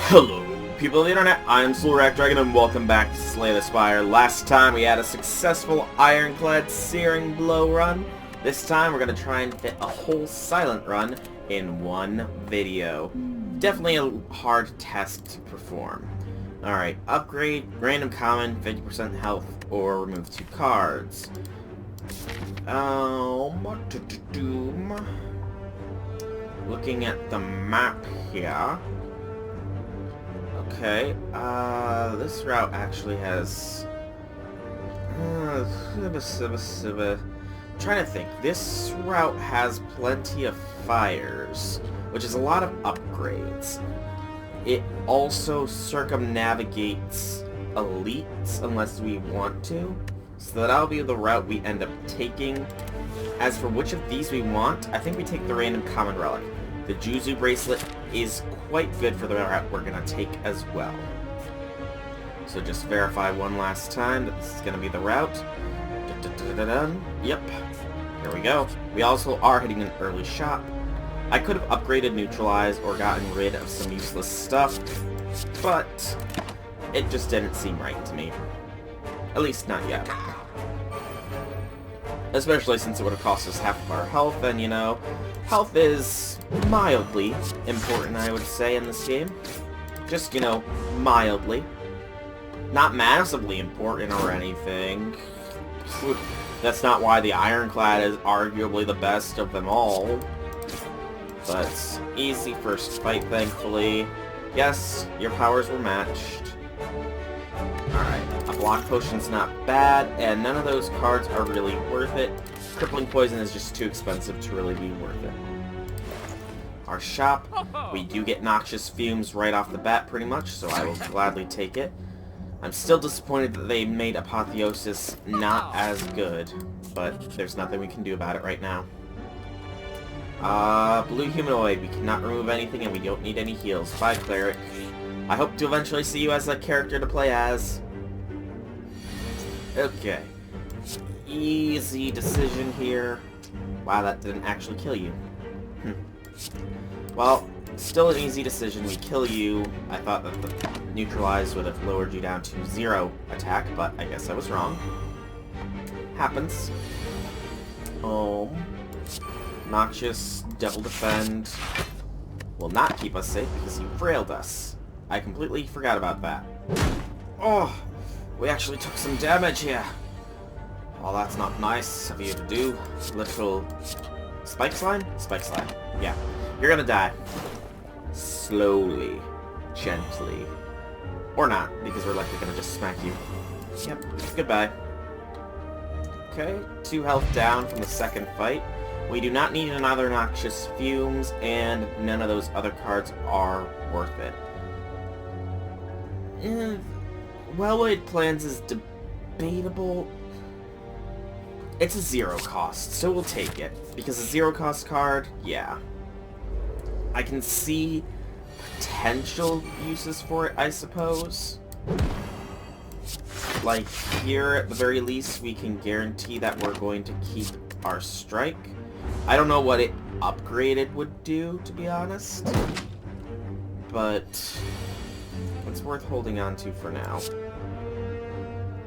Hello, people of the internet, I'm Dragon, and welcome back to Slay the Spire. Last time we had a successful ironclad searing blow run. This time we're going to try and fit a whole silent run in one video. Definitely a hard test to perform. Alright, upgrade, random common, 50% health, or remove 2 cards. Looking at the map here. Okay, this route actually has... I'm trying to think. This route has plenty of fires, which is a lot of upgrades. It also circumnavigates elites unless we want to, so that'll be the route we end up taking. As for which of these we want, I think we take the random common relic. The Juzu bracelet is quite good for the route we're going to take as well. So just verify one last time that this is going to be the route. Yep, here we go. We also are hitting an early shop. I could have upgraded Neutralize or gotten rid of some useless stuff, but it just didn't seem right to me. At least not yet. Especially since it would have cost us half of our health, and you know, health is mildly important, I would say, in this game. Just, you know, mildly. Not massively important or anything. That's not why the Ironclad is arguably the best of them all. But easy first fight, thankfully. Yes, your powers were matched. Alright, a block potion's not bad, and none of those cards are really worth it. Crippling poison is just too expensive to really be worth it. Our shop, we do get noxious fumes right off the bat pretty much, so I will gladly take it. I'm still disappointed that they made Apotheosis not as good, but there's nothing we can do about it right now. Blue Humanoid, we cannot remove anything and we don't need any heals. Bye, Cleric. I hope to eventually see you as a character to play as. Okay. Easy decision here. Wow, that didn't actually kill you. Well, still an easy decision. We kill you. I thought that the Neutralize would have lowered you down to 0 attack, but I guess I was wrong. Happens. Noxious Devil Defend will not keep us safe because you frailed us. I completely forgot about that. Oh, we actually took some damage here. Well, that's not nice of you to do. Little... Spike Slime? Spike Slime. Yeah. You're gonna die. Slowly. Gently. Or not, because we're likely gonna just smack you. Yep. Goodbye. Okay. 2 health down from the second fight. We do not need another Noxious Fumes, and none of those other cards are worth it. Well-laid plans is debatable. It's a 0 cost, so we'll take it. Because a 0 cost card, yeah. I can see potential uses for it, I suppose. Like, here, at the very least, we can guarantee that we're going to keep our strike. I don't know what it upgraded would do, to be honest. But it's worth holding on to for now.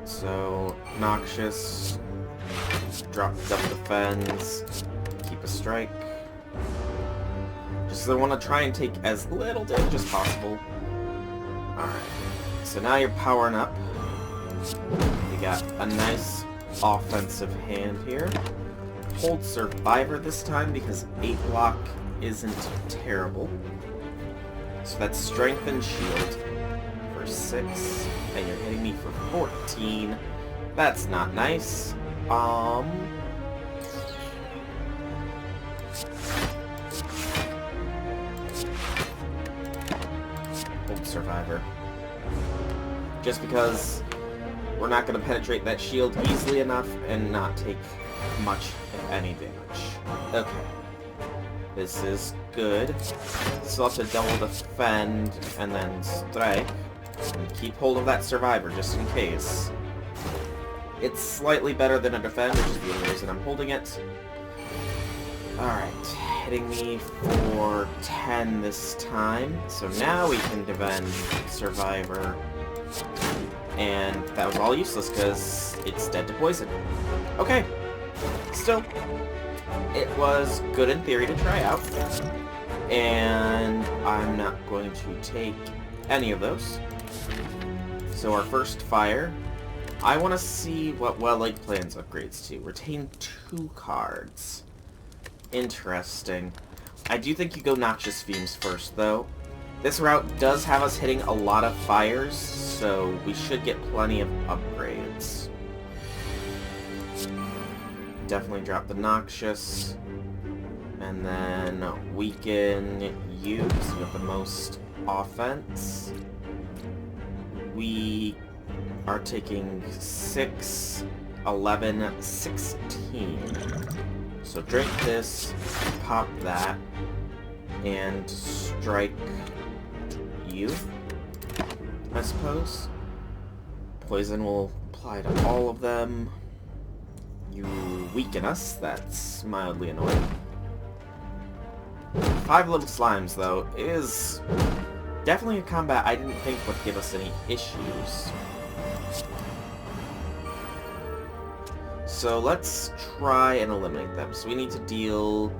So, Noxious, drop Double Defense, keep a strike. Just I want to try and take as little damage as possible. Alright, so now you're powering up. We got a nice offensive hand here. Hold Survivor this time because 8 block isn't terrible. So that's Strength and Shield for 6, and you're hitting me for 14. That's not nice. Hold Survivor. Just because we're not going to penetrate that shield easily enough and not take much, if any, damage. Okay. This is good. So to double defend and then strike. And keep hold of that survivor just in case. It's slightly better than a defend, which is the only reason I'm holding it. Alright. hitting me for 10 this time. So now we can defend Survivor. And that was all useless because it's dead to poison. Okay. Still, it was good in theory to try out. And I'm not going to take any of those. So our first fire, I want to see what Well-Like Plans upgrades to. Retain 2 cards. Interesting. I do think you go Noxious Fumes first, though. This route does have us hitting a lot of fires, so we should get plenty of upgrades. Definitely drop the Noxious. And then weaken you, because you have the most offense. We are taking 6, 11, 16. So drink this, pop that, and strike you, I suppose. Poison will apply to all of them. You weaken us, that's mildly annoying. 5 little slimes, though, is definitely a combat I didn't think would give us any issues. So let's try and eliminate them. So we need to deal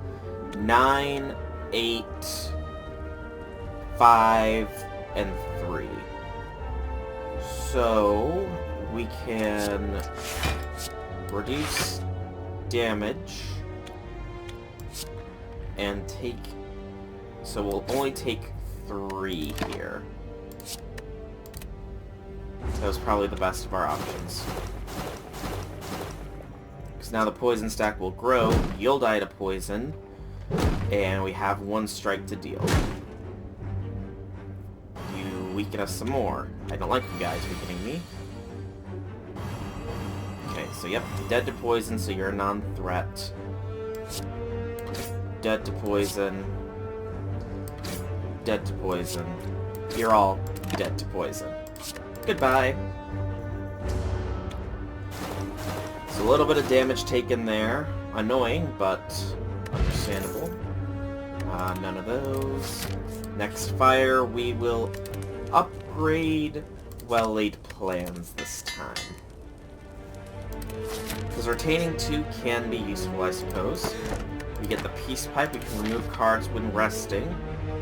9, 8, 5, and 3. So we can reduce damage and take... So we'll only take 3 here. That was probably the best of our options. Because now the poison stack will grow, you'll die to poison, and we have 1 strike to deal. You weaken us some more. I don't like you guys weakening me. Okay, so yep, dead to poison, so you're a non-threat. Dead to poison. Dead to poison. You're all dead to poison. Goodbye. So a little bit of damage taken there. Annoying, but understandable. None of those. Next fire, we will upgrade Well-Laid Plans this time. Because retaining 2 can be useful, I suppose. We get the Peace Pipe, we can remove cards when resting.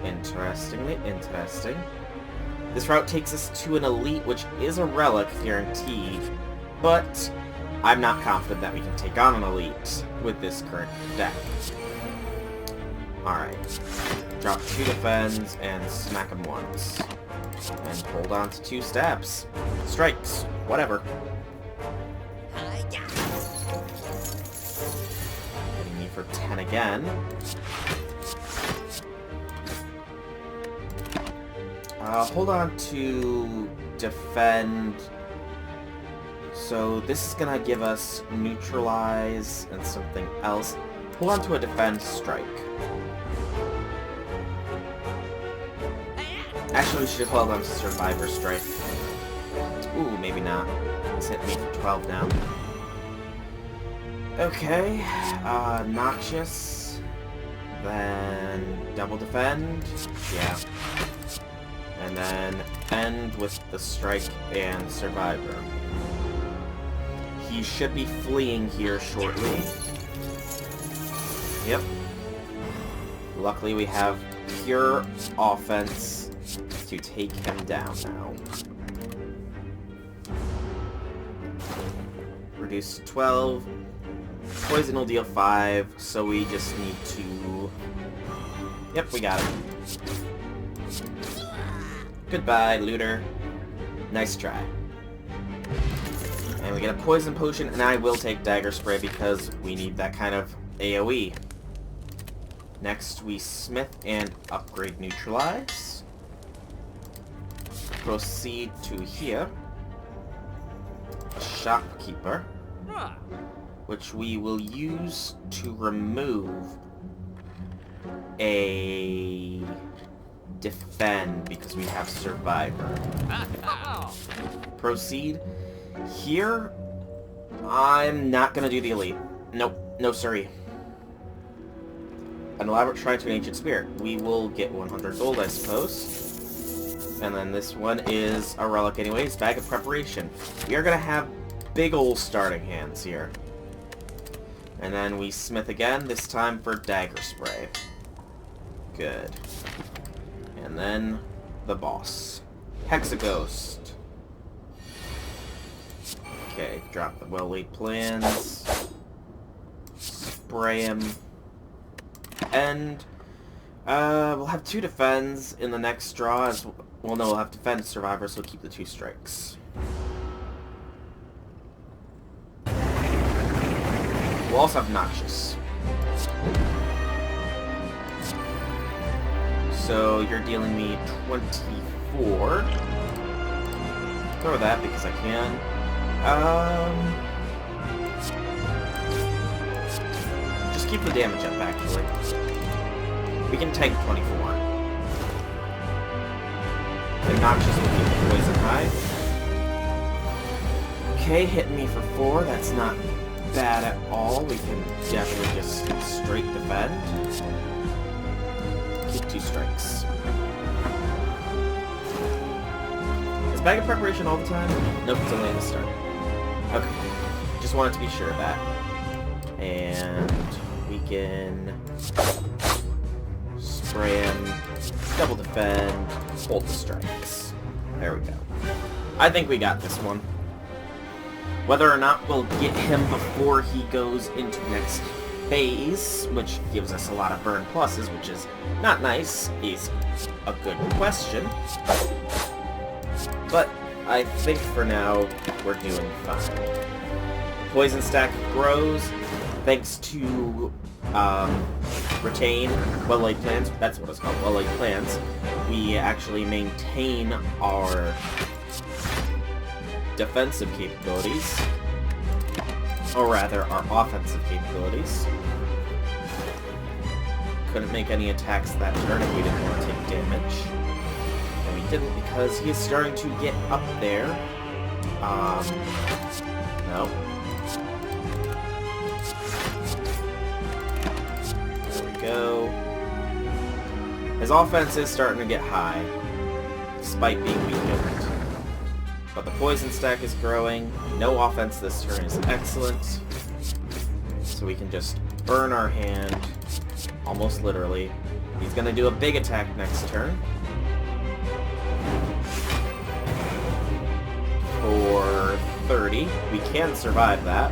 Interestingly, interesting. This route takes us to an Elite, which is a relic, guaranteed, but I'm not confident that we can take on an Elite with this current deck. Alright. Drop 2 defends and smack him once. And hold on to 2 stabs. Strikes. Whatever. Hitting me for 10 again. Hold on to defend. So this is gonna give us neutralize and something else. Hold on to a defend strike. Actually, we should have held on to Survivor Strike. Ooh, maybe not. It's hit me for 12 now. Okay, Noxious. Then double defend. Yeah. And then end with the strike and Survivor. He should be fleeing here shortly. Yep. Luckily we have pure offense to take him down now. Reduce to 12. Poison will deal 5, so we just need to... Yep, we got it. Goodbye, looter. Nice try. And we get a poison potion, and I will take dagger spray because we need that kind of AoE. Next, we smith and upgrade neutralize. Proceed to here. A shopkeeper, which we will use to remove a defend because we have survivor. Proceed. Here, I'm not gonna do the elite. Nope, no sorry. An elaborate shrine to an ancient spirit. We will get 100 gold, I suppose. And then this one is a relic anyways. Bag of preparation. We are going to have big ol' starting hands here. And then we smith again, this time for dagger spray. Good. And then the boss. Hexaghost. Okay, drop the well-laid plans. Spray him. And we'll have 2 defends in the next draw as well. No, we'll have defend survivor, so we'll keep the 2 strikes. We'll also have Noxious. So you're dealing me 24. Throw that because I can. Just keep the damage up, actually. We can tank 24. And Noxious will keep the poison high. Okay, hitting me for 4. That's not bad at all. We can definitely just straight defend. Keep 2 strikes. Is Bag of Preparation all the time? Nope, it's only in the start. Okay. Just wanted to be sure of that. And we can spray him, double defend, hold the strikes. There we go. I think we got this one. Whether or not we'll get him before he goes into next phase, which gives us a lot of burn pluses, which is not nice, is a good question. But I think for now, we're doing fine. The poison stack grows thanks to retain well-laid plans. That's what it's called, well-laid plans. We actually maintain our defensive capabilities, or rather, our offensive capabilities. Couldn't make any attacks that turn if we didn't want to take damage. And we didn't because he is starting to get up there. No. There we go. His offense is starting to get high, despite being weakened. But the poison stack is growing. No offense this turn is excellent. So we can just burn our hand, almost literally. He's going to do a big attack next turn. For 30. We can survive that.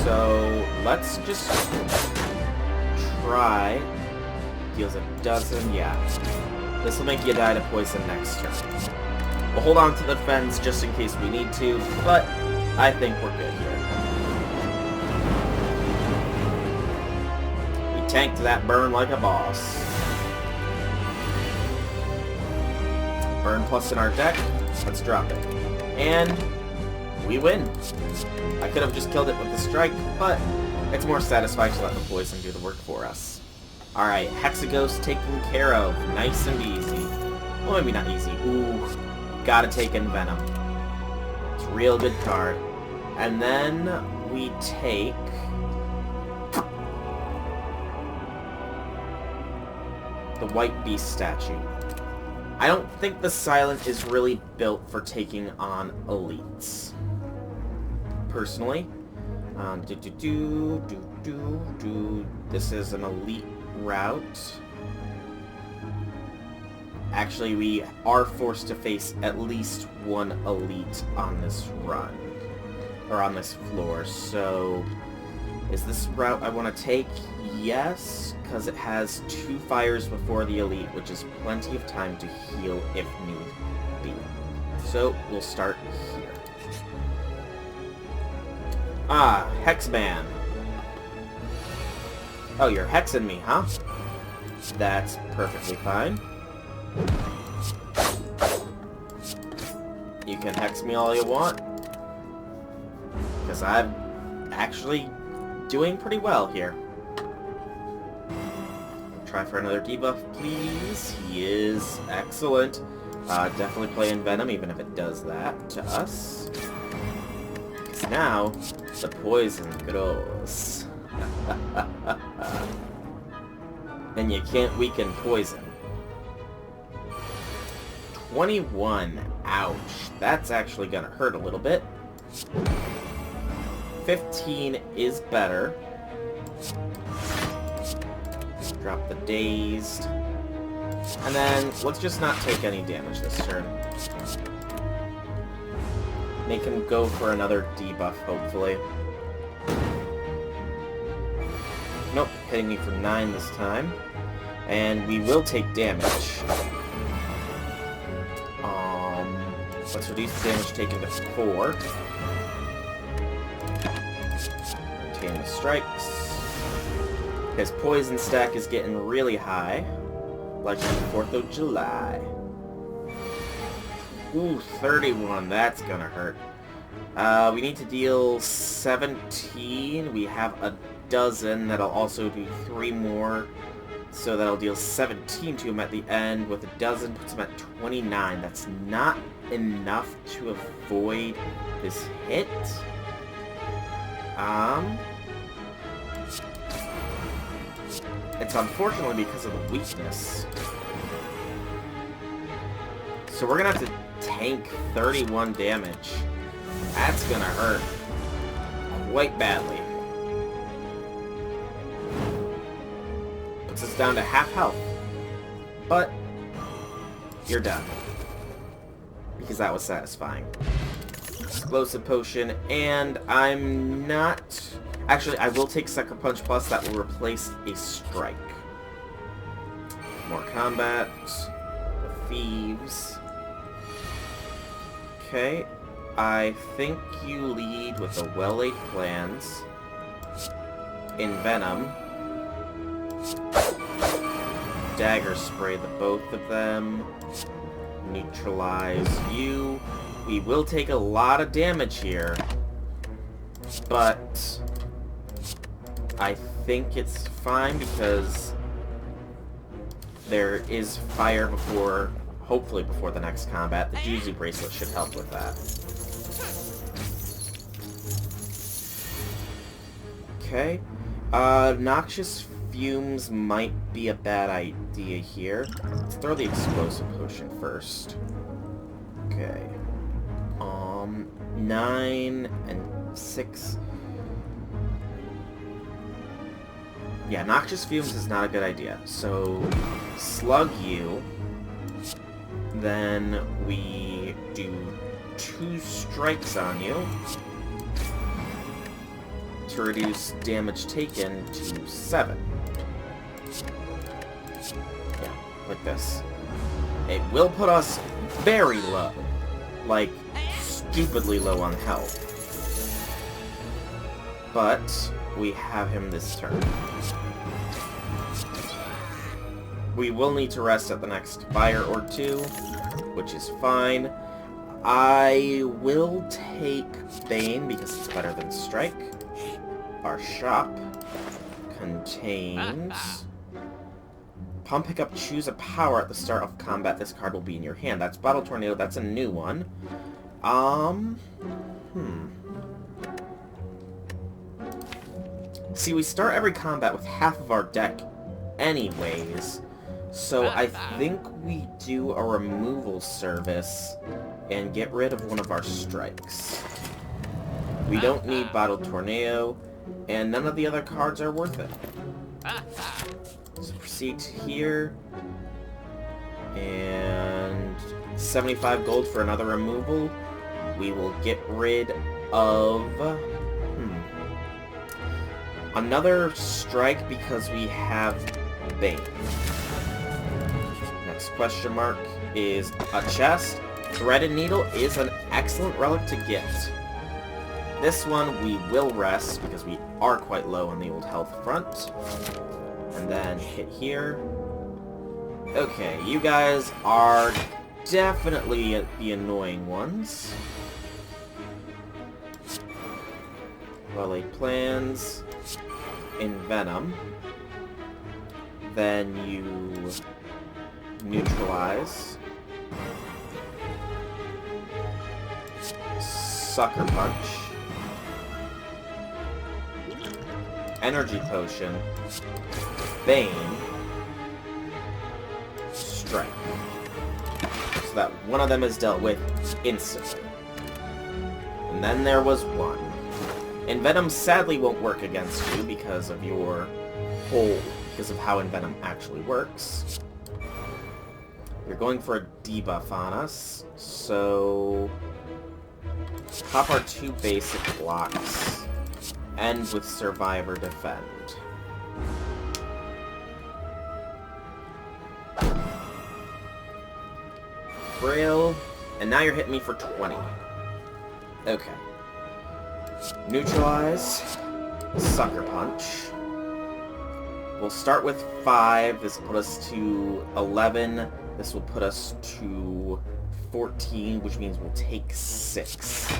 So let's just try. Deals a dozen, yeah. This will make you die to poison next turn. We'll hold on to the defense just in case we need to, but I think we're good here. We tanked that burn like a boss. Burn plus in our deck. Let's drop it. And we win. I could have just killed it with the strike, but it's more satisfying to let the poison do the work for us. Alright, Hexaghost taken care of. Nice and easy. Well, maybe not easy. Ooh, gotta take in Venom. It's a real good card. And then we take the White Beast statue. I don't think the Silent is really built for taking on elites. Personally. This is an elite route. Actually, we are forced to face at least one elite on this run. Or on this floor, so... Is this route I want to take? Yes, because it has 2 fires before the elite, which is plenty of time to heal if need be. So, we'll start here. Ah, Hexman. Oh, you're hexing me, huh? That's perfectly fine. You can hex me all you want. Because I'm actually doing pretty well here. Try for another debuff, please. He is excellent. Definitely playing Venom, even if it does that to us. Because now, the poison grows. And you can't weaken poison. 21. Ouch. That's actually gonna hurt a little bit. 15 is better. Drop the dazed. And then, let's just not take any damage this turn. Make him go for another debuff, hopefully. Nope, hitting me for 9 this time. And we will take damage. Let's reduce the damage taken to 4. Maintain the strikes. His poison stack is getting really high. Like on the 4th of July. Ooh, 31. That's gonna hurt. We need to deal 17. We have a dozen. That'll also do 3 more. So that'll deal 17 to him at the end. With a dozen, puts him at 29. That's not enough to avoid this hit. It's unfortunately because of the weakness. So we're gonna have to tank 31 damage. That's gonna hurt quite badly. Puts us down to half health. But you're done. Because that was satisfying. Explosive potion, and I'm not... Actually, I will take Sucker Punch Plus. That will replace a strike. More combat. The thieves. Okay. I think you lead with the well-laid plans. Envenom. Dagger spray the both of them. Neutralize you. We will take a lot of damage here. But I think it's fine because there is fire before, hopefully before the next combat. The Juzu bracelet should help with that. Okay. Noxious fumes might be a bad idea here. Let's throw the explosive potion first. Okay. 9 and 6. Yeah, noxious fumes is not a good idea. So, slug you. Then we do 2 strikes on you to reduce damage taken to 7. Yeah, like this. It will put us very low. Like, stupidly low on health. But we have him this turn. We will need to rest at the next fire or 2, which is fine. I will take Bane because it's better than Strike. Our shop contains... Upon pickup, choose a power at the start of combat. This card will be in your hand. That's Bottle Tornado. That's a new one. See, we start every combat with half of our deck anyways. So I think we do a removal service and get rid of one of our strikes. We don't need Bottle Tornado, and none of the other cards are worth it. So proceed to here, and 75 gold for another removal. We will get rid of another strike because we have Bane. Next question mark is a chest. Threaded Needle is an excellent relic to gift. This one we will rest because we are quite low on the old health front. And then hit here. Okay, you guys are definitely the annoying ones. Well-laid plans. Envenom. Then you neutralize. Sucker Punch. Energy Potion, Bane, Strike. So that one of them is dealt with instantly. And then there was one. Envenom sadly won't work against you because of your because of how Envenom actually works. You're going for a debuff on us, so pop our 2 basic blocks. End with Survivor Defend. Frail, and now you're hitting me for 20. Okay. Neutralize. Sucker Punch. We'll start with 5. This will put us to 11. This will put us to 14, which means we'll take 6.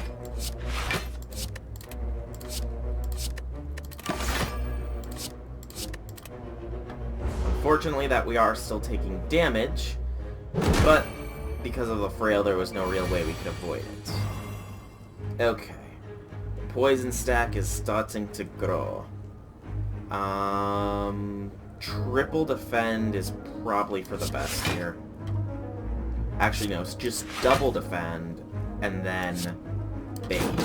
Unfortunately, that we are still taking damage, but because of the Frail, there was no real way we could avoid it. Okay. Poison stack is starting to grow. Triple defend is probably for the best here. Actually, no, it's just double defend, and then Bane.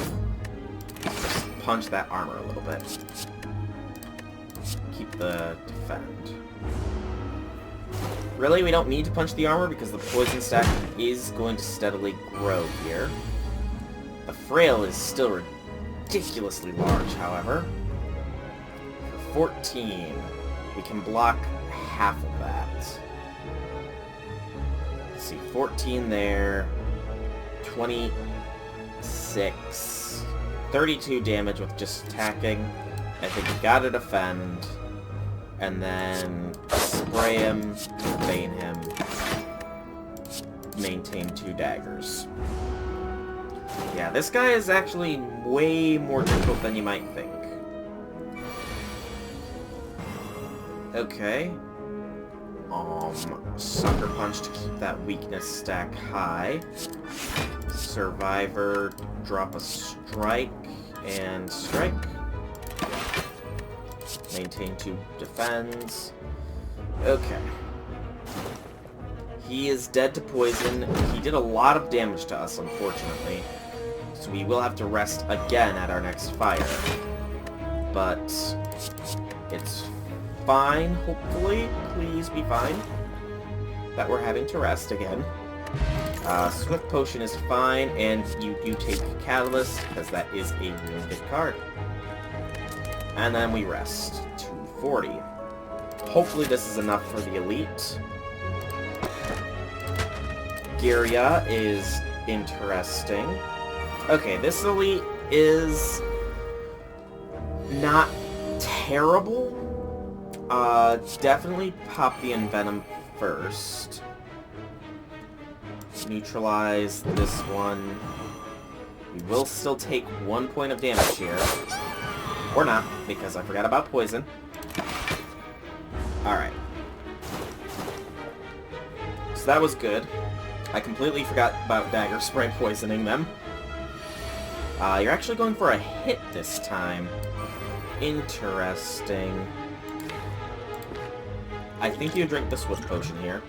Just punch that armor a little bit. Keep the defend. Really, we don't need to punch the armor because the poison stack is going to steadily grow here. The Frail is still ridiculously large, however. For 14, we can block half of that. Let's see, 14 there, 26, 32 damage with just attacking. I think we gotta defend, and then spray him, bane him, maintain 2 daggers. Yeah, this guy is actually way more difficult than you might think. Okay. Sucker Punch to keep that weakness stack high. Survivor, drop a strike, and strike. Maintain 2 defends. Okay. He is dead to poison. He did a lot of damage to us, unfortunately. So we will have to rest again at our next fire. But it's fine, hopefully. Please be fine. That we're having to rest again. Swift Potion is fine, and you do take Catalyst, because that is a really good card. And then we rest. 240. Hopefully this is enough for the elite. Giria is interesting. Okay, this elite is not terrible. Definitely pop the Envenom first. Neutralize this one. We will still take 1 point of damage here. Or not, because I forgot about poison. Alright. So that was good. I completely forgot about Dagger Spray poisoning them. You're actually going for a hit this time. Interesting. I think you drink the Swift Potion here.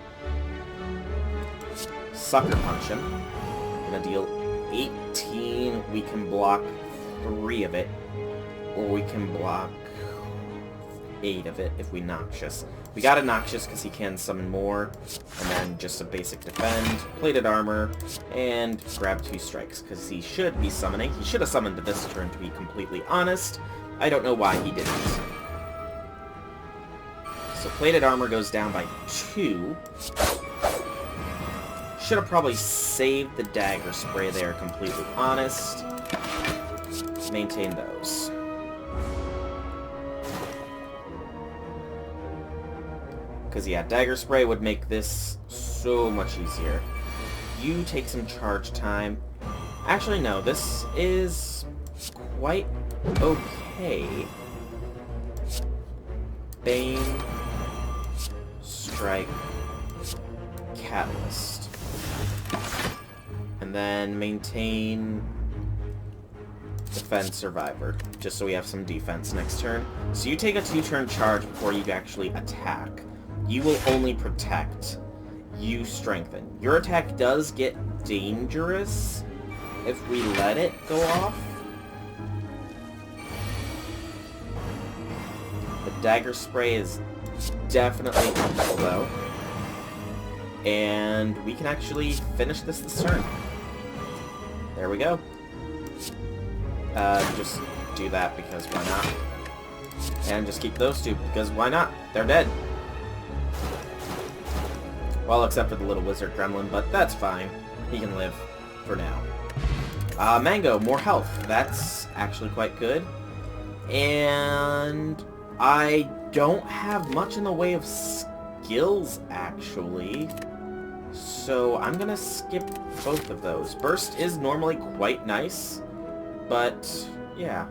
Sucker Punch him. Gonna deal 18. We can block 3 of it. Or we can block 8 of it if we Noxious. We got a Noxious because he can summon more. And then just a basic defend, plated armor, and grab 2 strikes because he should be summoning. He should have summoned this turn, to be completely honest. I don't know why he didn't. So plated armor goes down by 2. Should have probably saved the Dagger Spray there, completely honest. Maintain those. Because, yeah, Dagger Spray would make this so much easier. You take some charge time. Actually, no, this is quite okay. Bane, Strike, Catalyst. And then maintain defend, survivor, just so we have some defense next turn. So you take a 2-turn charge before you actually attack. You will only protect. You strengthen. Your attack does get dangerous if we let it go off. The dagger spray is definitely helpful though. And we can actually finish this turn. There we go. Just do that because why not? And just keep those two because why not? They're dead. Well, except for the little wizard gremlin, but that's fine. He can live for now. Mango, more health. That's actually quite good. And I don't have much in the way of skills, actually. So I'm gonna skip both of those. Burst is normally quite nice, but yeah.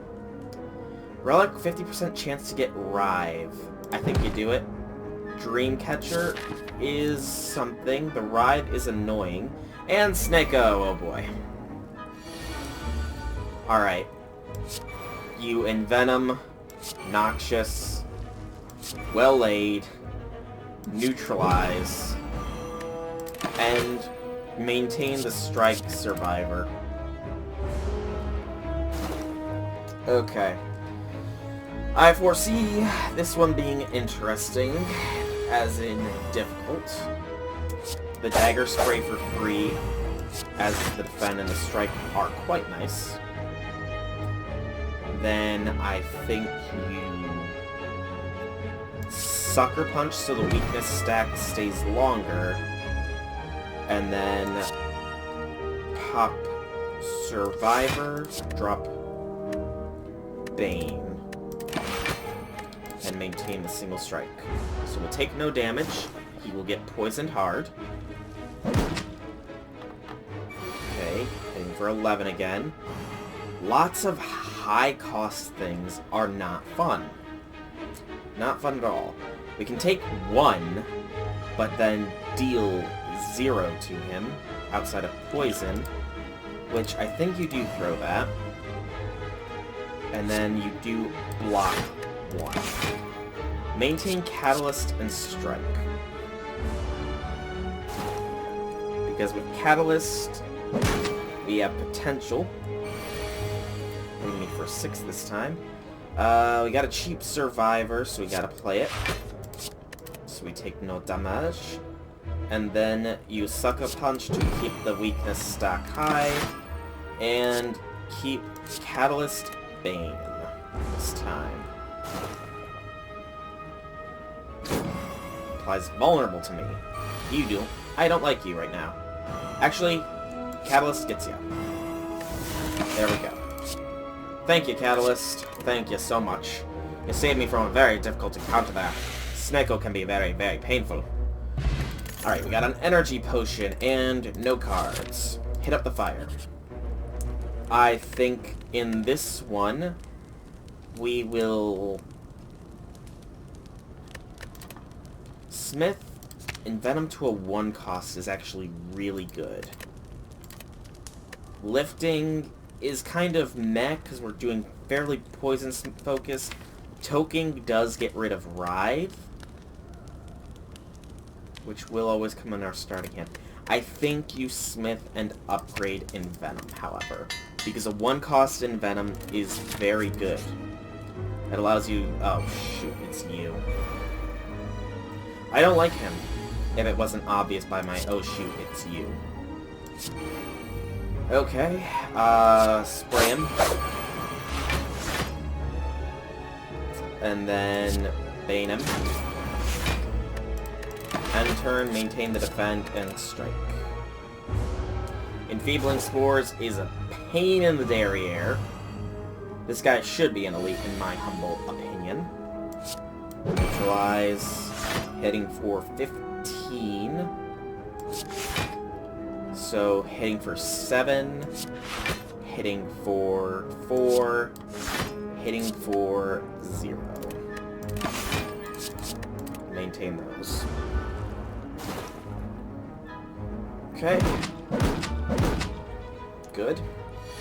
Relic, 50% chance to get Rive. I think you do it. Dreamcatcher is something. The Rive is annoying. And Snake-O, oh boy. Alright. You Envenom, Noxious, Well Laid, Neutralize, and maintain the Strike Survivor. Okay. I foresee this one being interesting, as in difficult. The Dagger Spray for free, as the Defend and the Strike are quite nice. Then I think you Sucker Punch so the weakness stack stays longer, and then pop Survivor, drop Bane, and maintain the single strike. So we'll take no damage, he will get poisoned hard. Okay, heading for 11 again. Lots of high-cost things are not fun. Not fun at all. We can take 1, but then deal 0 to him, outside of poison, which I think you do throw that. And then you do block 1. Maintain Catalyst and Strike. Because with Catalyst, we have potential. Hitting me for 6 this time. We got a cheap Survivor, so we gotta play it. So we take no damage. And then you Sucker Punch to keep the weakness stack high. And keep Catalyst Bane this time. Applies vulnerable to me. You do. I don't like you right now. Actually, Catalyst gets you. There we go. Thank you, Catalyst. Thank you so much. You saved me from a very difficult encounter there. Snake-O can be very, very painful. Alright, we got an energy potion and no cards. Hit up the fire. I think in this one, we will Smith Envenom to a 1 cost is actually really good. Lifting is kind of meh because we're doing fairly poison focus. Toking does get rid of Rive, which will always come in our starting hand. I think you Smith and upgrade Envenom, however, because a 1 cost Envenom is very good. It allows you... Oh, shoot, it's you. I don't like him, if it wasn't obvious by my, oh shoot, it's you. Okay, spray him. And then bane him. End turn, maintain the defend, and strike. Enfeebling Spores is a pain in the derriere. This guy should be an elite in my humble opinion. Neutralize, heading for 15. So, hitting for 7, hitting for 4, hitting for 0. Maintain those. Okay. Good.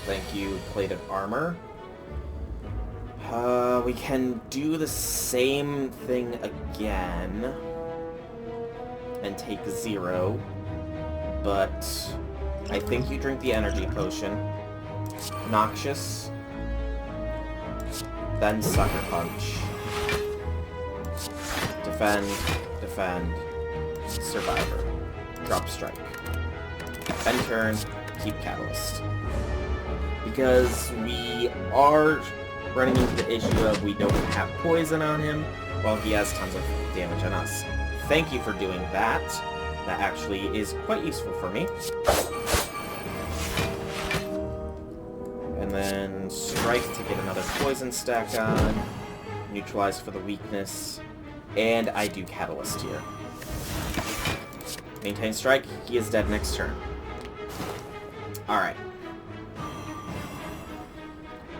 Thank you, Plated Armor. We can do the same thing again and take 0, but I think you drink the energy potion. Noxious, then Sucker Punch. Defend, defend, Survivor. Drop Strike. End turn, keep Catalyst. Because we are running into the issue of we don't have poison on him, while he has tons of damage on us. Thank you for doing that. That actually is quite useful for me. And then Strike to get another poison stack on. Neutralize for the weakness. And I do Catalyst here. Maintain Strike. He is dead next turn. Alright.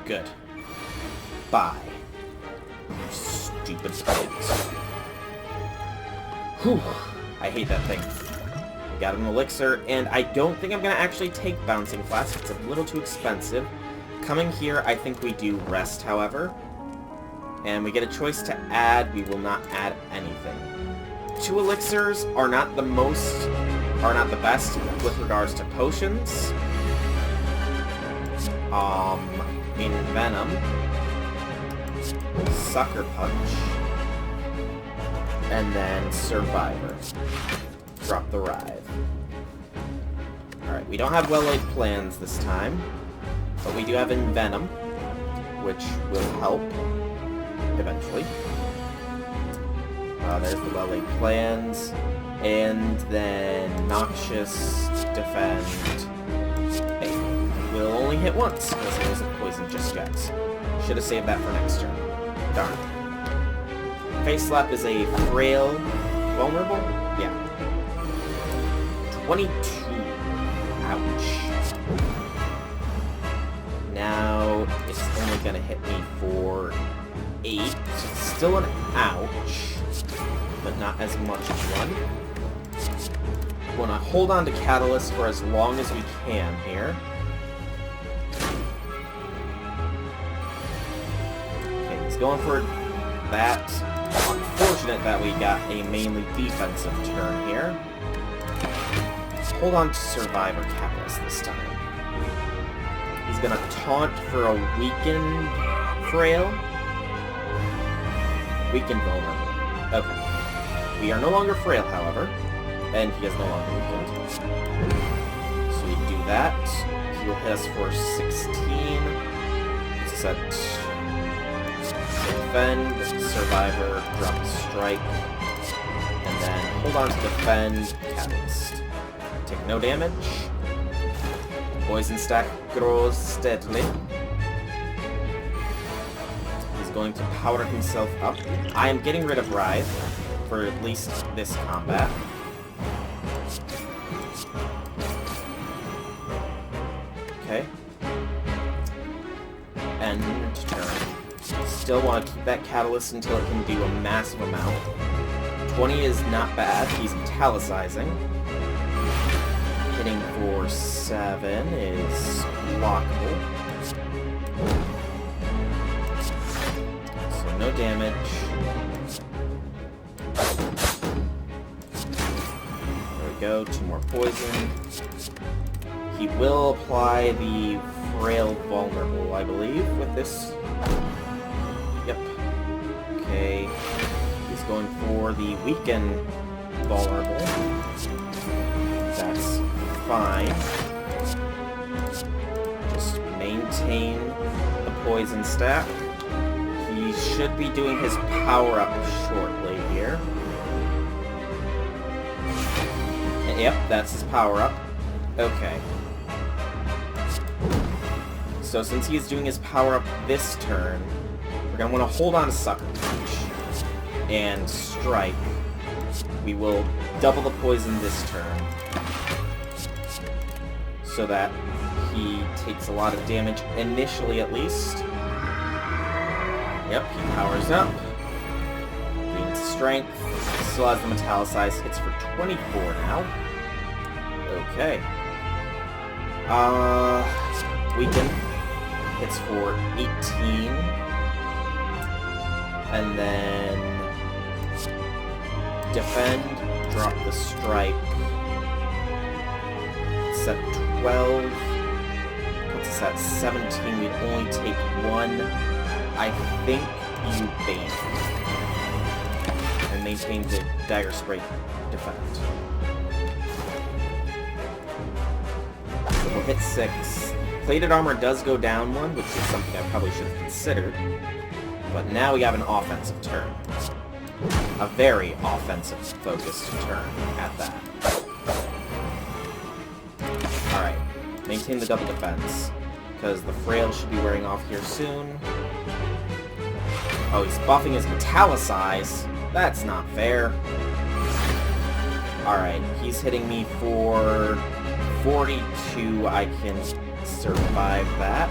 Good. Bye. Stupid plant. Whew. I hate that thing. Got an elixir, and I don't think I'm going to actually take Bouncing Flask. It's a little too expensive. Coming here, I think we do Rest, however. And we get a choice to add. We will not add anything. 2 elixirs are not the best with regards to potions. In Venom, Sucker Punch, and then Survivor. Drop the Writhe. Alright, we don't have well-laid plans this time, but we do have Envenom, which will help eventually. There's the well-laid plans, and then Noxious, Defend. Hey, we'll only hit once, because it wasn't poisoned just yet. Should have saved that for next turn. Darn. Face Slap is a frail... vulnerable? Yeah. 22. Ouch. Now, it's only gonna hit me for 8. Still an ouch, but not as much as 1. Want to hold on to Catalyst for as long as we can here. Okay, he's going for that. Unfortunate that we got a mainly defensive turn here. Hold on to Survivor Catalyst this time. He's gonna taunt for a weakened frail. Weakened vulnerable. Okay. We are no longer frail, however. And he is no longer weakened. So we do that. He'll hit us for 16. Set. Defend, Survivor, drop Strike. And then hold on to Defend, Catalyst. Take no damage. Poison stack grows steadily. He's going to power himself up. I am getting rid of Writhe for at least this combat. Okay. End turn. Still want to keep that Catalyst until it can do a massive amount. 20 is not bad. He's italicizing. Hitting for 7 is blockable. So no damage. There we go. 2 more poison. He will apply the frail vulnerable, I believe, with this. Yep. Okay. He's going for the weaken vulnerable. That's fine. Just maintain the poison stack. He should be doing his power-up shortly here. Yep, that's his power-up. Okay. So since he is doing his power-up this turn, we're going to want to hold on to Sucker Punch and Strike. We will double the poison this turn so that he takes a lot of damage, initially at least. Yep, he powers up. Gains strength. Still has the Metallicize. Hits for 24 now. Okay. Weaken. Hits for 18. And then defend, drop the strike. Set 12. Puts us at 17. We'd only take 1. I think you bait. And maintain the dagger spray defend. So we'll hit 6. Plated armor does go down 1, which is something I probably should have considered. But now we have an offensive turn. A very offensive-focused turn at that. Alright. Maintain the double defense, because the frail should be wearing off here soon. Oh, he's buffing his metallicize. That's not fair. Alright, he's hitting me for 42. I can survive that.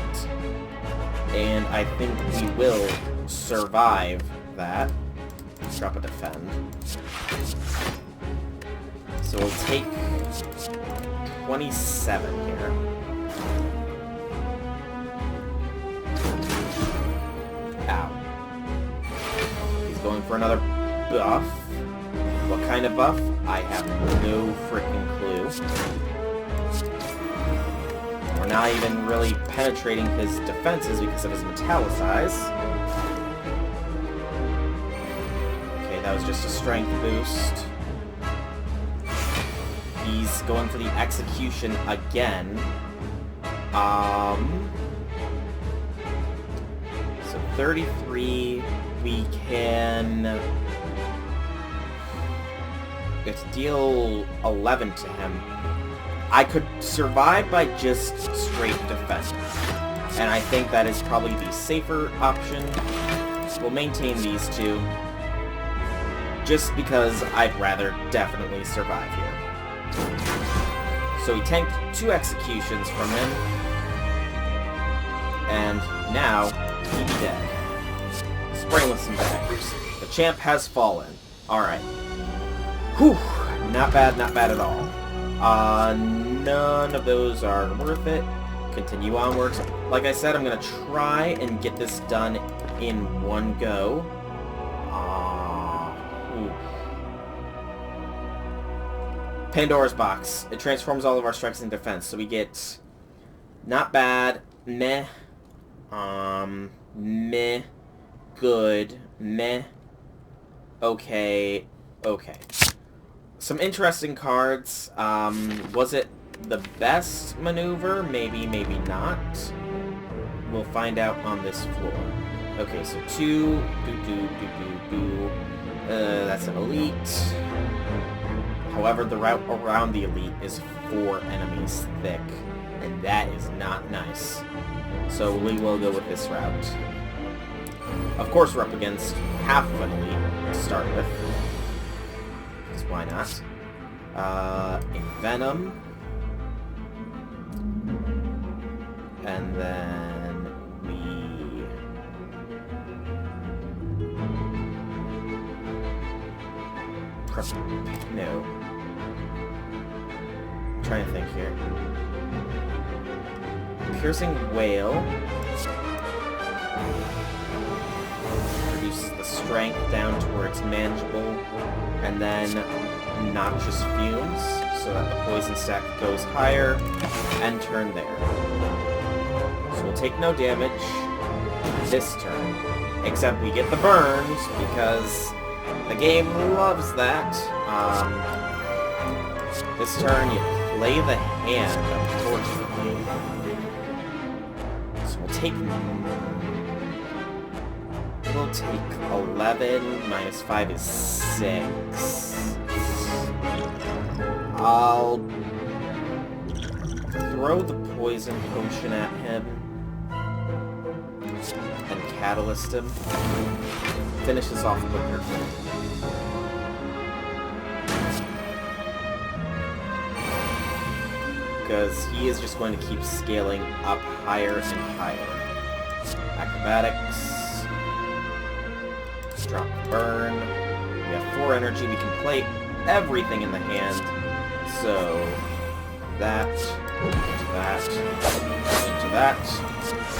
And I think we will survive that. Drop a defend. So we'll take 27 here. Ow. He's going for another buff. What kind of buff? I have no freaking clue. We're not even really penetrating his defenses because of his metallicize. Okay, that was just a strength boost. He's going for the execution again. So 33, we can... Let's deal 11 to him. I could survive by just straight defense. And I think that is probably the safer option. We'll maintain these two. Just because I'd rather definitely survive here. So we tanked 2 executions from him. And now, he'd be dead. Spraying with some daggers. The champ has fallen. Alright. Whew! Not bad at all. None of those are worth it. Continue onwards. Like I said, I'm gonna try and get this done in one go. Pandora's box. It transforms all of our strikes in defense. So we get not bad, meh, meh, good, meh, okay, okay. Some interesting cards. Was it the best maneuver? Maybe, maybe not. We'll find out on this floor. Okay, so 2, that's an elite. However, the route around the elite is 4 enemies thick, and that is not nice. So we will go with this route. Of course, we're up against half of an elite to start with. Because why not? Venom. And then no. I'm trying to think here. Piercing Whale. Reduces the strength down to where it's manageable. And then Noxious Fumes, so that the poison stack goes higher. And turn there. So we'll take no damage this turn. Except we get the burns, because the game loves that. This turn, you play the hand, unfortunately. So we'll take 11, minus 5 is 6. I'll throw the poison potion at him. And catalyst him. Finish this off quicker. Because he is just going to keep scaling up higher and higher. Acrobatics. Drop the burn. We have 4 energy. We can play everything in the hand. So, that, into that, into that,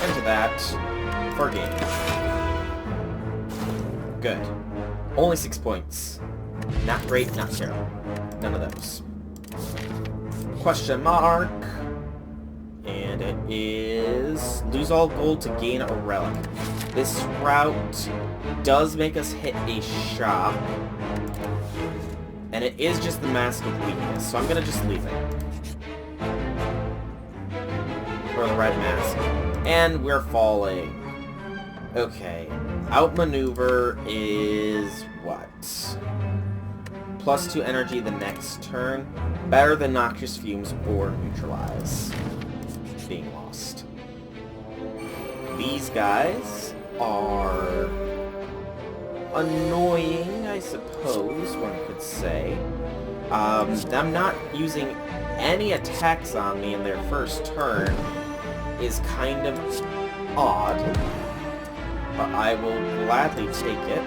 into that, for game. Good. Only 6 points. Not great, not terrible. None of those. Question mark. And it is... lose all gold to gain a relic. This route does make us hit a shop. And it is just the Mask of Weakness, so I'm gonna just leave it. For the red mask. And we're falling. Okay. Outmaneuver is what? +2 energy the next turn. Better than Noxious Fumes or Neutralize. Being lost. These guys are annoying, I suppose one could say. Them not using any attacks on me in their first turn is kind of odd, but I will gladly take it.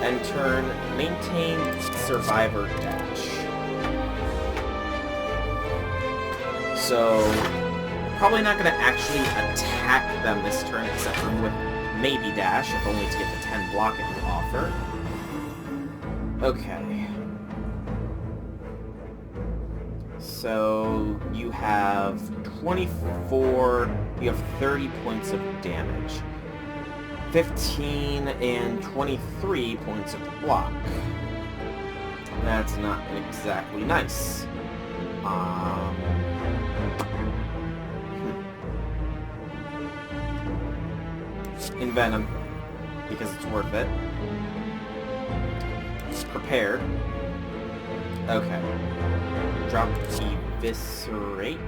And turn maintain Survivor Dash. So, probably not going to actually attack them this turn, except for with maybe Dash, if only to get the 10 block it would offer. Okay. So, you have 24, you have 30 points of damage. 15 and 23 points of block. That's not exactly nice. Envenom, because it's worth it. Prepared. Okay. Drop Eviscerate.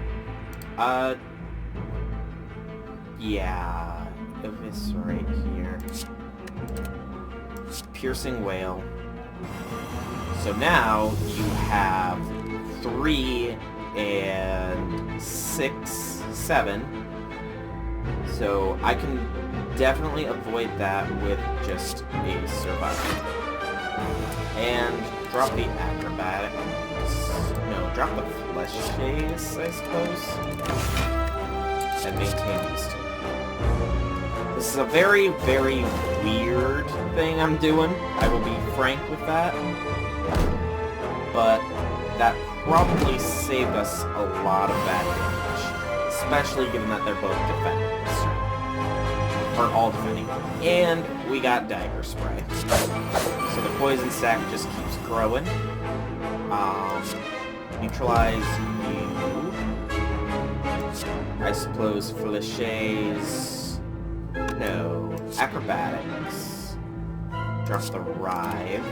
Yeah. Eviscerate here. Piercing Wail. So now you have 3 and 6, 7. So I can definitely avoid that with just a survival. And drop the acrobatics. No, drop the flesh chase, I suppose. And maintain these 2. This is a very, very weird thing I'm doing. I will be frank with that. But that probably saved us a lot of bad damage. Especially given that they're both defending. Or all defending. And we got Dagger Spray. So the poison stack just keeps growing. Neutralize you. I suppose Felices. No. Acrobatics. Drop the Rive.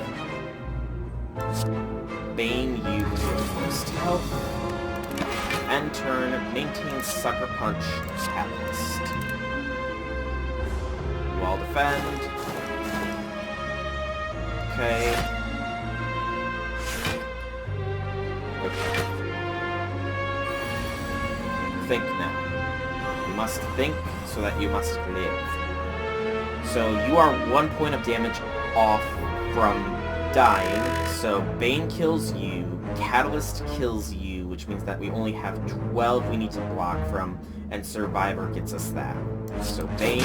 Bane you to first health. End turn, maintain Sucker Punch Catalyst. Wall defend. Okay. Think now. You must think so that you must live. So you are 1 point of damage off from dying. So Bane kills you, Catalyst kills you, which means that we only have 12 we need to block from, and Survivor gets us that. So Bane,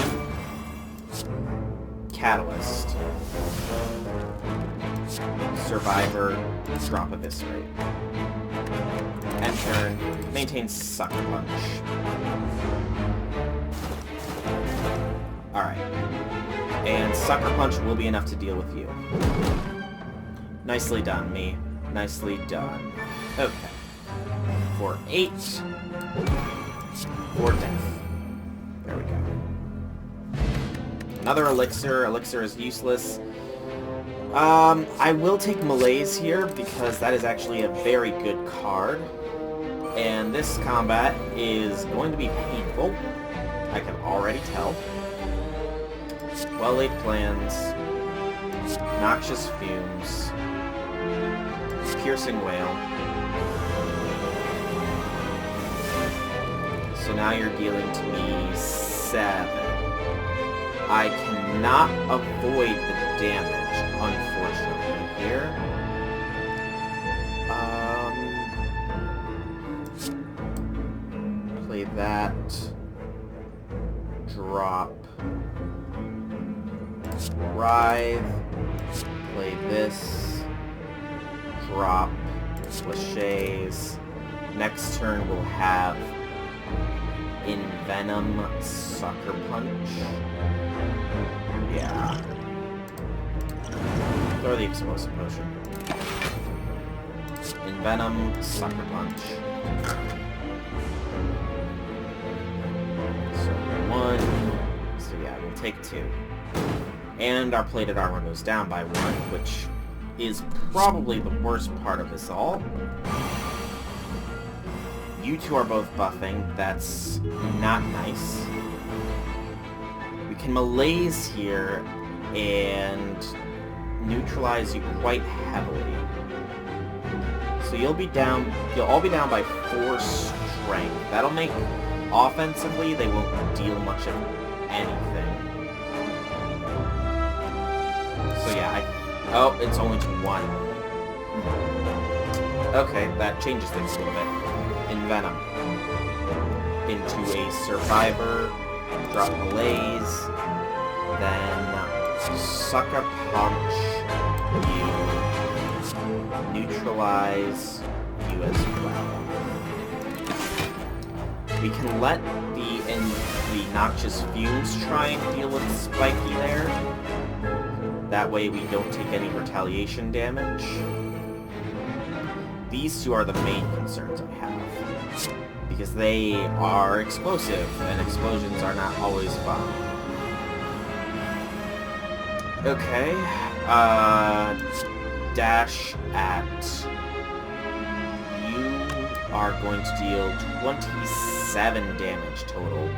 Catalyst, Survivor, drop Eviscerate. End turn, maintain Sucker Punch. Alright. And Sucker Punch will be enough to deal with you. Nicely done, me. Nicely done. Okay. For 8. For death. There we go. Another elixir. Elixir is useless. I will take Malaise here because that is actually a very good card. And this combat is going to be painful. I can already tell. Well-laid plans. Noxious Fumes. Piercing Wail. So now you're dealing to me 7. I cannot avoid the damage, unfortunately, here. Play that. Drop. Writhe. Play this. Drop. Cliches. Next turn we'll have Envenom, Sucker Punch. Yeah. Throw the Explosive Potion. Envenom, Sucker Punch. So 1. So yeah, we'll take 2. And our plated armor goes down by 1, which is probably the worst part of this all. You two are both buffing. That's not nice. We can malaise here and neutralize you quite heavily. So you'll all be down by 4 strength. That'll make offensively they won't deal much of anything. So yeah, oh, it's only to 1. Okay, that changes things a little bit. Envenom. Into a Survivor. Drop Malaise. Then Sucker Punch. You. Neutralize you as well. We can let the Noxious Fumes try and deal with Spiky there. That way we don't take any retaliation damage. These two are the main concerns I have. Because they are explosive, and explosions are not always fun. Okay. Dash at... You are going to deal 27 damage total.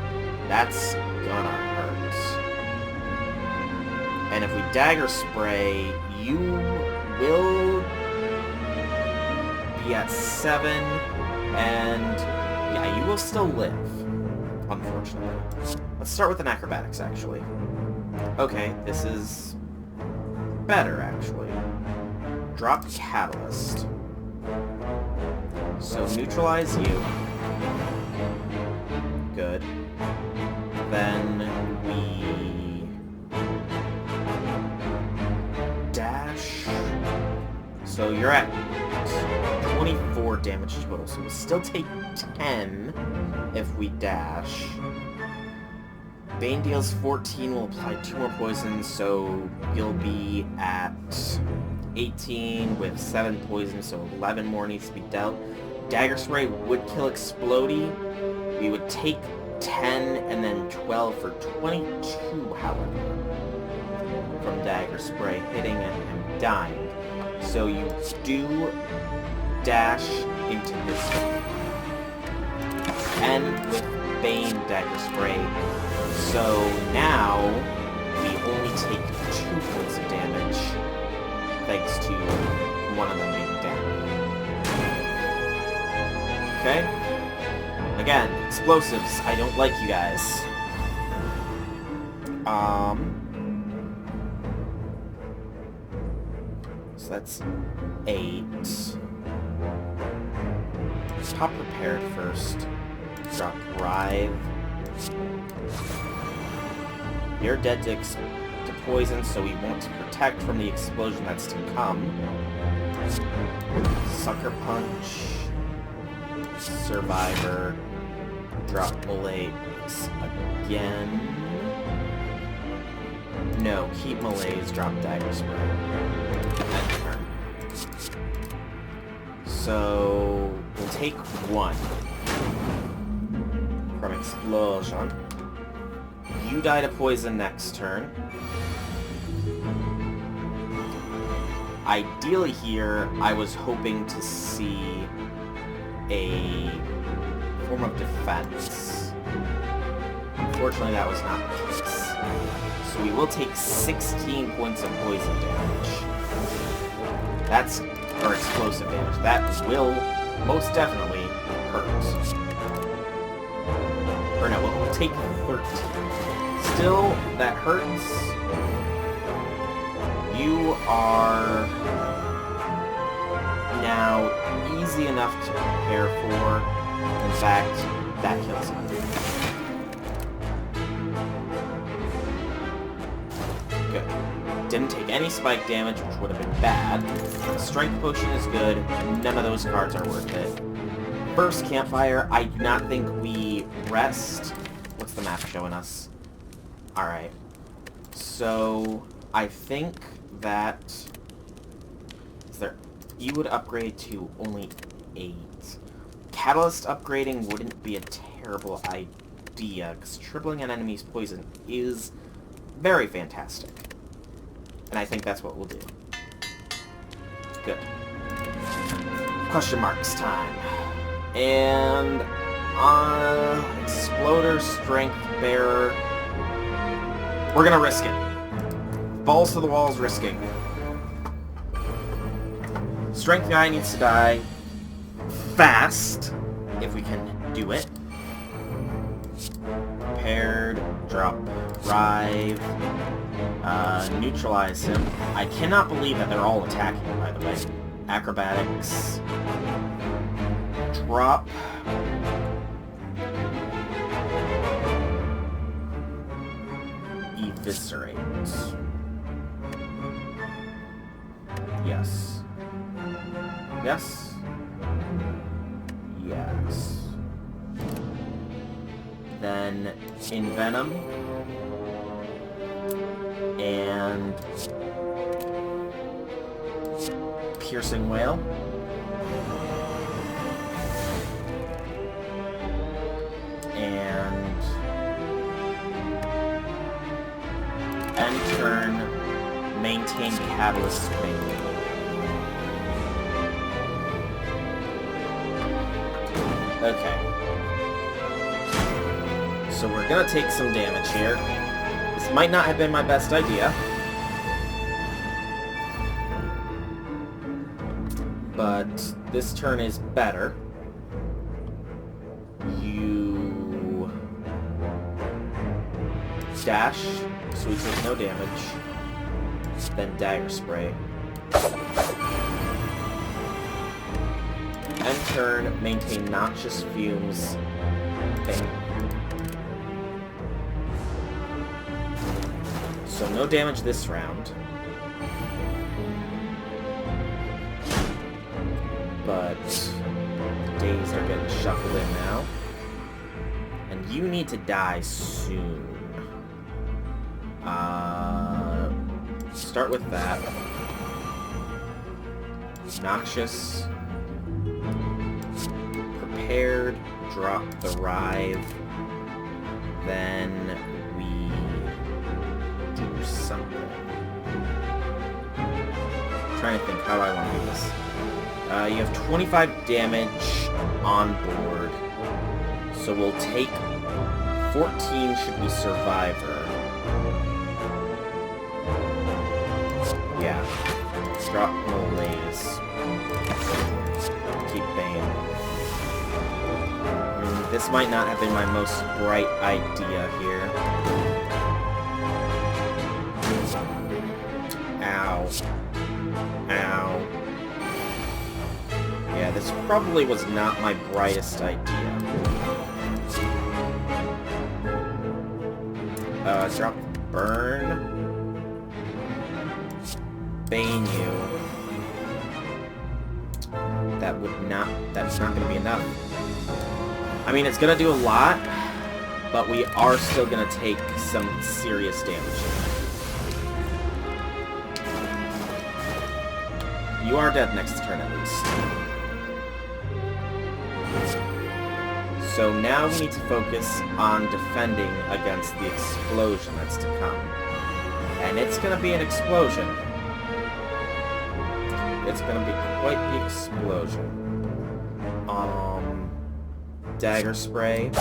That's gonna hurt. And if we Dagger Spray, you will be at 7, and yeah, you will still live, unfortunately. Let's start with an Acrobatics, actually. Okay, this is better, actually. Drop Catalyst. So neutralize you. Good. Then we dash. So you're at 24 damage total, so we'll still take 10 if we dash. Bane deals 14, will apply 2 more poisons, so you'll be at 18 with 7 poisons, so 11 more needs to be dealt. Dagger Spray would kill Explodey. We would take 10 and then 12 for 22, however, from Dagger Spray hitting and him dying. So you do dash into this and with Bane Dagger Spray. So now we only take 2 points of damage thanks to one of them being down. Okay? Again, explosives. I don't like you guys. So that's 8. Pop Prepared first. Drop Writhe. You're dead to poison, so we won't protect from the explosion that's to come. Sucker Punch. Survivor. Drop Malaise again. No, keep Malaise, drop Dagger Spray. End turn. So we'll take 1 from Explosion. You die to poison next turn. Ideally here, I was hoping to see a form of defense. Unfortunately, that was not the case. So we will take 16 points of poison damage. That's our explosive damage. That will most definitely hurt. Or no, we'll take 13. Still, that hurts. You are now easy enough to prepare for. In fact, that kills him. Good. didn't take any spike damage, which would have been bad. The strength potion is good. None of those cards are worth it. First campfire, I do not think we rest. What's the map showing us? Alright. So, I think that... You would upgrade to only 8. Catalyst upgrading wouldn't be a terrible idea, because tripling an enemy's poison is very fantastic. And I think that's what we'll do. Good. Question marks time. And... Exploder, Strength, Bearer... We're gonna risk it. Balls to the walls, risking. Strength guy needs to die fast, if we can do it. Paired, drop, Rive, neutralize him. I cannot believe that they're all attacking, by the way. Acrobatics, drop, eviscerate. Yes. Yes. Yes. Then Envenom. And Piercing Whale. And end turn, maintain Catalyst Spin. Okay. So we're gonna take some damage here. This might not have been my best idea. But this turn is better. You... dash, so we take no damage. Then Dagger Spray. End turn, maintain Noxious Fumes. Bang. So no damage this round. But days are getting shuffled in now. And you need to die soon. Start with that. Noxious. Prepared. Drop the Rive. Then we do something. I'm trying to think how I want to do this. You have 25 damage on board. So we'll take 14 should we Survivor. Yeah. Drop Malaise. Keep Bane. This might not have been my most bright idea here. Ow. Ow. Yeah, this probably was not my brightest idea. Drop Burn. Bane you. That's not gonna be enough. I mean, it's gonna do a lot, but we are still gonna take some serious damage. You are dead next turn, at least. So now we need to focus on defending against the explosion that's to come. And it's gonna be an explosion. It's gonna be quite the explosion. Dagger Spray.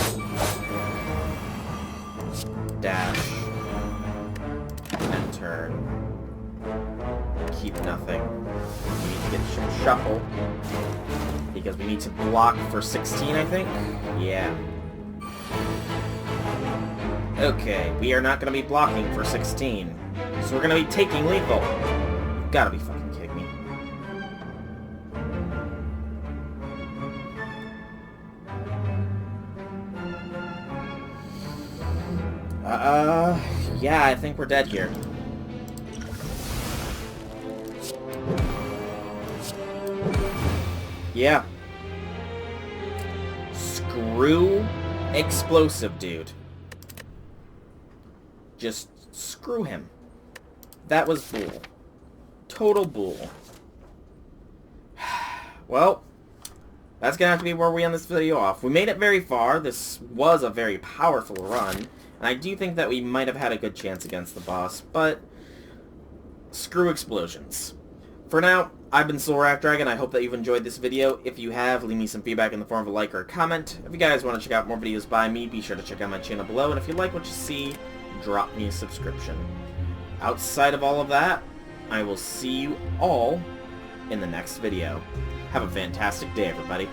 Dash. End turn. Keep nothing. We need to get some shuffle. Because we need to block for 16, I think? Yeah. Okay, we are not going to be blocking for 16. So we're going to be taking lethal. You've got to be fucking kidding me. Yeah, I think we're dead here. Yeah. Screw Explosive Dude. Just screw him. That was bull. Total bull. Well, that's gonna have to be where we end this video off. We made it very far. This was a very powerful run, and I do think that we might have had a good chance against the boss, but screw explosions. For now, I've been Soulrack Dragon. I hope that you've enjoyed this video. If you have, leave me some feedback in the form of a like or a comment. If you guys want to check out more videos by me, be sure to check out my channel below, and if you like what you see, drop me a subscription. Outside of all of that, I will see you all in the next video. Have a fantastic day, everybody.